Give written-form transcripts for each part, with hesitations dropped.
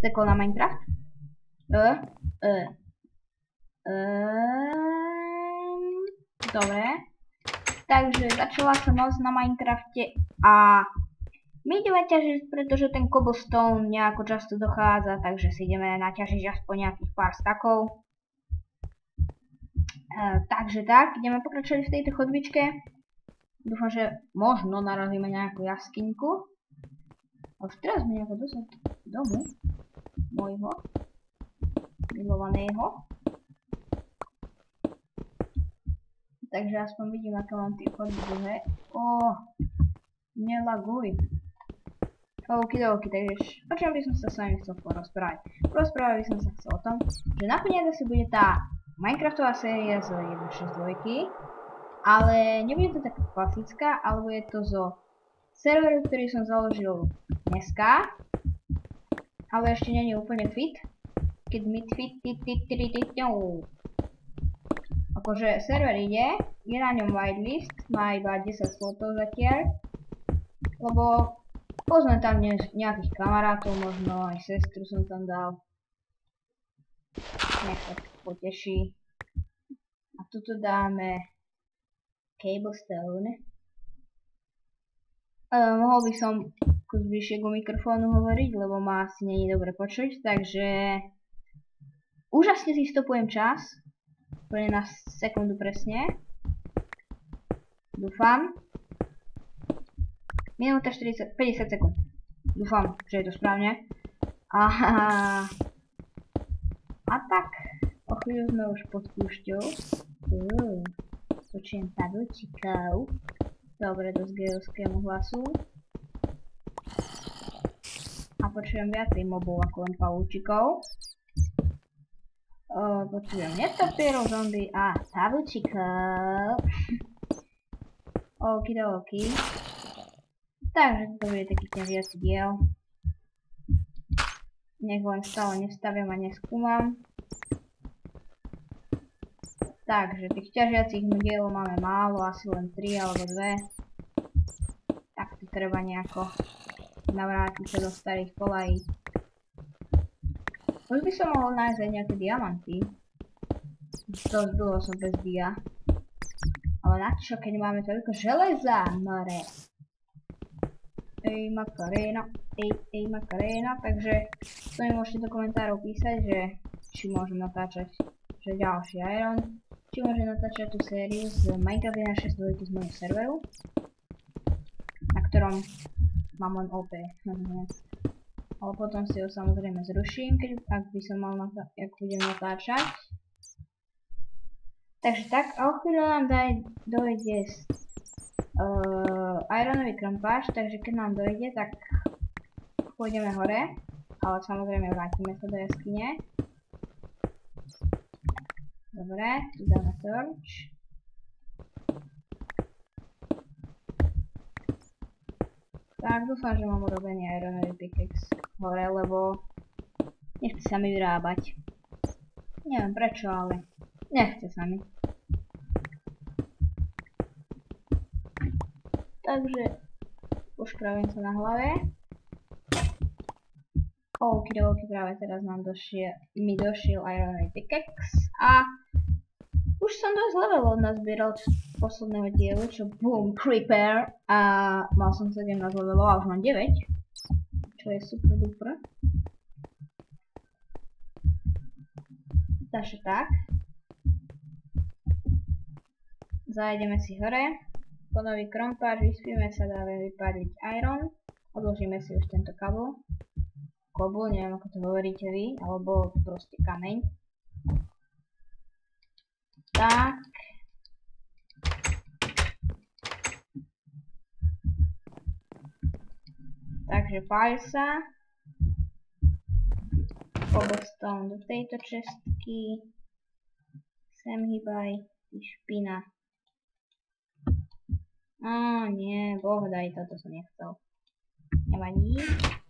sekol na Minecraft. Dobre. Takže začala som noc na Minecrafte a my ideme ťažiť, pretože ten cobblestone nejako často dochádza, takže si ideme naťažiť aspoň nejakých pár stakov. Takže tak, ideme pokračovať v tejto chodbičke. Dúfam, že možno narazíme nejakú jaskyňku. A už teraz mi nejako dosť domu môjho milovaného. Takže aspoň vidím, aké mám tie chodby dlhé. Nelaguj. Okidoki, takže o čom by som sa s vami chcel porozprávať? Porozprávať by som sa chcel o tom, že nakoniec asi bude tá Minecraftová séria z 1.6.2, ale nebude to taká klasická, ale bude to zo serveru, ktorý som založil dneska, ale ešte nie je úplne fit. Keď mi fit, akože server ide, je na ňom whitelist, má iba 10 slotov zatiaľ, lebo poznám tam nejakých kamarátov, možno aj sestru som tam dal. Nech sa poteší. A tuto dáme cobblestone. Mohol by som bližšie ku mikrofónu hovoriť, lebo ma asi nie je dobre počuť, takže úžasne si stopujem čas. Úplne na sekundu presne. Dúfam. Minúta 50 sekúnd. Dúfam, že je to správne. A tak, o chvíľu sme už pod púšťou. Počujem pavučikov. Dobre, dosť geovskému hlasu. A počujem viacej mobov ako len pavúčikov. Počujem netopierov, zombie a pavučikov. Okidoki. Takže to bude taký ťažiaci diel. Nech len stále nevstaviam a neskúmam. Takže tých ťažiacich dielov máme málo, asi len 3 alebo 2. Tak to treba nejako navrátiť sa do starých kolají. Už by som mohol nájsť aj nejaké diamanty. Dosť dlho som bez dia. Ale na čo, keď máme toľko železa, more? Ej Makarena, Makarena, takže to mi môžete do komentárov písať, že či môžem natáčať že ďalší Iron, či môžem natáčať tú sériu z Minecraft 1.6.2 z môjho serveru, na ktorom mám len OP. Ale potom si ho samozrejme zruším, ak by som mal ak budem natáčať. Takže tak, a o chvíľu nám dojde ironový krampáč, takže keď nám dojde, tak pôjdeme hore, ale samozrejme vrátime sa do jaskyne. Dobre, tu dáme torch. Tak, dúfam, že mám urobený ironový pickaxe hore, lebo nechce sa mi vyrábať. Neviem prečo, ale nechce sa mi. Takže uškravím sa na hlave. Okidoki, práve teraz mi došiel ironový pickaxe a už som dosť levelov nazbieral z posledného dielu, čo boom, creeper, a mal som 17 levelov a už mám 9, čo je super duper. Takže tak. Zajdeme si hore, po nový krompáč, vyspíme sa, dáme vypáliť iron, odložíme si už tento kabel. Kobul, neviem ako to hovoríte vy, alebo proste kameň. Tak. Takže páľ sa. Cobblestone do tejto čestky. Sem hýbaj, ty špina. Nie, boh daj, toto som nechcel. Nevadí.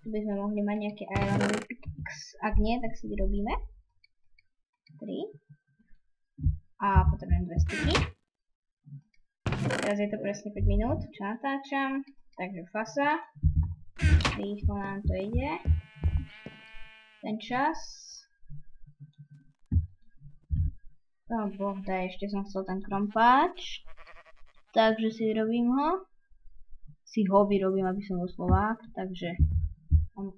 Tu by sme mohli mať nejaké ironový pickaxe. Ak nie, tak si vyrobíme 3. A potrebujem 2 styky. Teraz je to presne 5 minút, čo natáčam. Takže fasa. Rýchlo nám to ide. ten čas. Oh bohdaj, ešte som chcel ten krompáč. Takže si vyrobím ho. Si ho vyrobím, aby som bol Slovák. Takže mám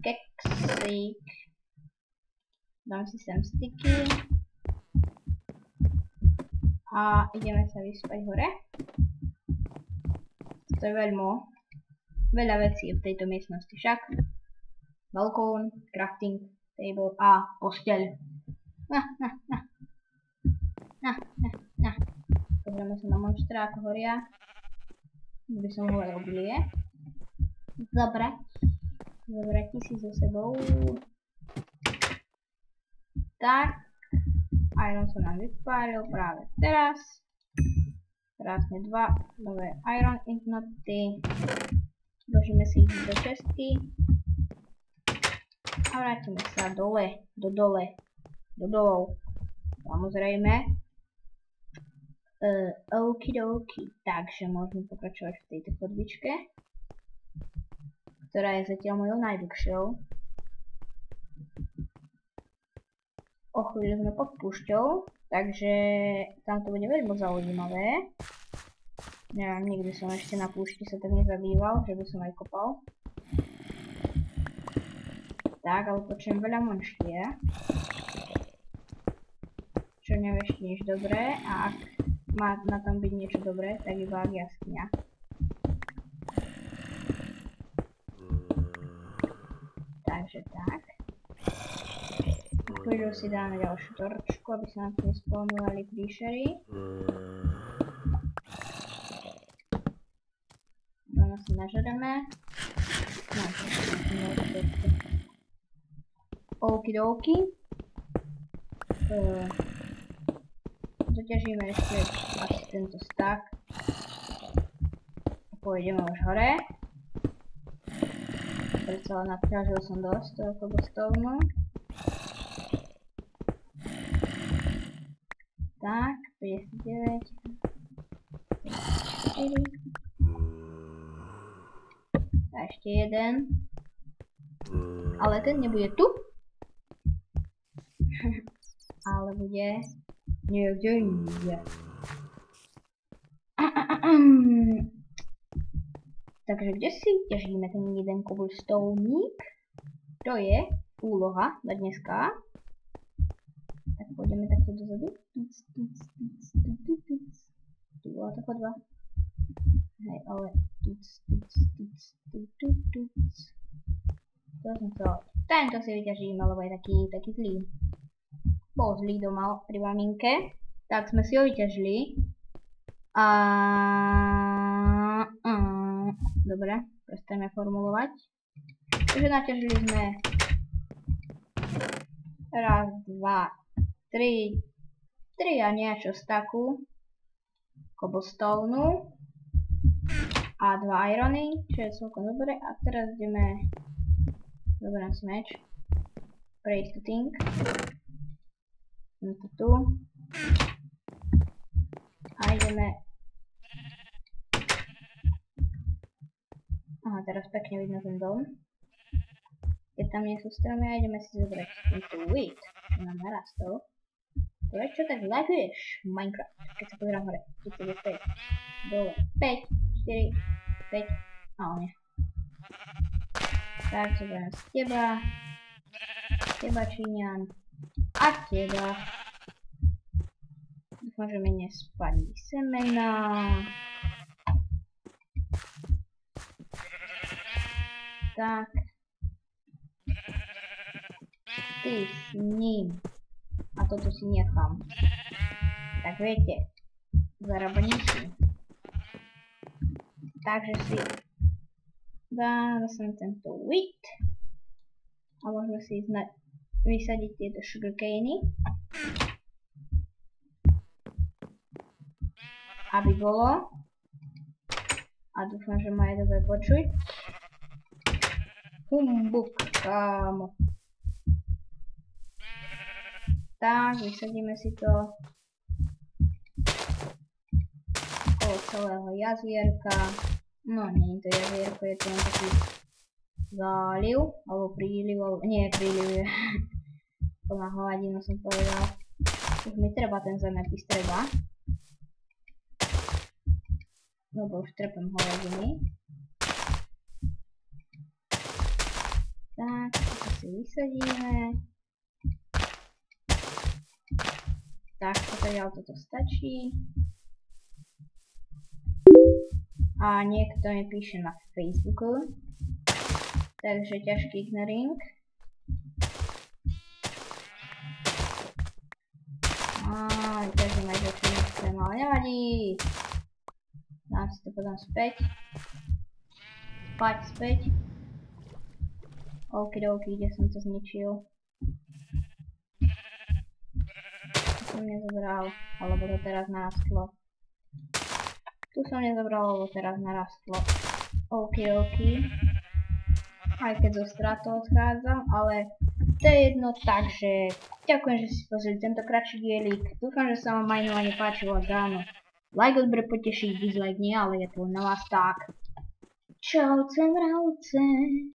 keksík. Dám si sem styky. A ideme sa vyspať hore. To je veľa vecí v tejto miestnosti však. Balkón, crafting table a posteľ. Pozrieme sa na monstra, ako horia. By som ho robil. Zobrať si so sebou. Tak. Iron sa nám vypálil práve teraz. Krásne 2 nové iron inknoty. Vložíme si ich do čestky. A vrátime sa do dolov. Samozrejme. Okidoki. Takže môžeme pokračovať v tejto chodbičke, ktorá je zatiaľ mojou najdlhšou. O chvíľu sme pod púšťou, takže tam to bude veľmi zaujímavé. Neviem, nikdy som ešte na púšti sa tak nezabýval, že by som aj kopal. Tak, ale počujem veľa monštier. Čo nevieš nič dobré, a ak má na tom byť niečo dobré, tak iba jaskyňa. Takže tak. Chvíľu si dáme ďalšiu torčku, aby sa nám tu nespomínali príšery. Ono si nažereme. Okidoki. Zaťažíme ešte asi tento stack. Pôjdeme už hore. Predsa len naťažil som dosť toho cobblestoneu. Tak, 59. 54. A ešte jeden. Ale ten nebude tu. Ale bude niekde inde. Takže kde si ťažíme ten jeden cobblestoník? To je úloha na dneska. Tak pôjdeme takto dozadu. Tu bola tá chodba. Hej, ale To som chcel. Tento si vyťažíme, lebo je taký zlý. Bol zlý doma pri maminke. Tak sme si ho vyťažili. Dobre, prestaňme formulovať. Takže naťažili sme 1, 2, 3 a niečo staku cobblestoneu a 2 irony, čo je celkom dobre. A teraz ideme, zoberiem si meč, pre to thing. To tu. A ideme. Aha, teraz pekne vidno ten dom. Keď tam nie sú stromy, a ideme si zobrať tento wheat, čo nám narastol. Prečo tak laguješ Minecraft? Keď sa pozerám hore. Tu je 5. Dole 5, 4, 5. A o nie. Tak, zoberiem z teba. Teba Číňan. A teba. Dúfam, že mi nespadli semena. Tak. Ty s ním. A toto si nechám. Tak viete, zarabanici. Takže si dám zase tento wheat. A môžeme si vysadiť tieto sugarcany. Aby bolo. A dúfam, že ma je dobre počuť. Humbuk, kámo. Tak, vysadíme si to okolo celého jazierka. No, nie je to jazierko, je to len taký záliv, alebo príliv, alebo... nie, príliv je plná hovadina som povedal. Už mi treba ten zemepis, treba. Lebo už trpem hovadiny. Tak, to si vysadíme. Tak, toto stačí. A niekto mi píše na Facebooku. Takže ťažký ignoring. Takže ma to nechcem, ale nevadí. Dám si to potom späť. Pať späť. Okidoki, kde som to zničil. Tu som nezobral, alebo to teraz narastlo. Tu som nezobral, alebo teraz narastlo. Okidoki. Aj keď zo stratou odchádzam, ale to je jedno, takže ďakujem, že si pozreli tento kratší dielik. Dúfam, že sa vám majnovanie páčilo, ak áno. Like odbre poteší, dislike nie, ale je to na vás tak. Čauce mravce.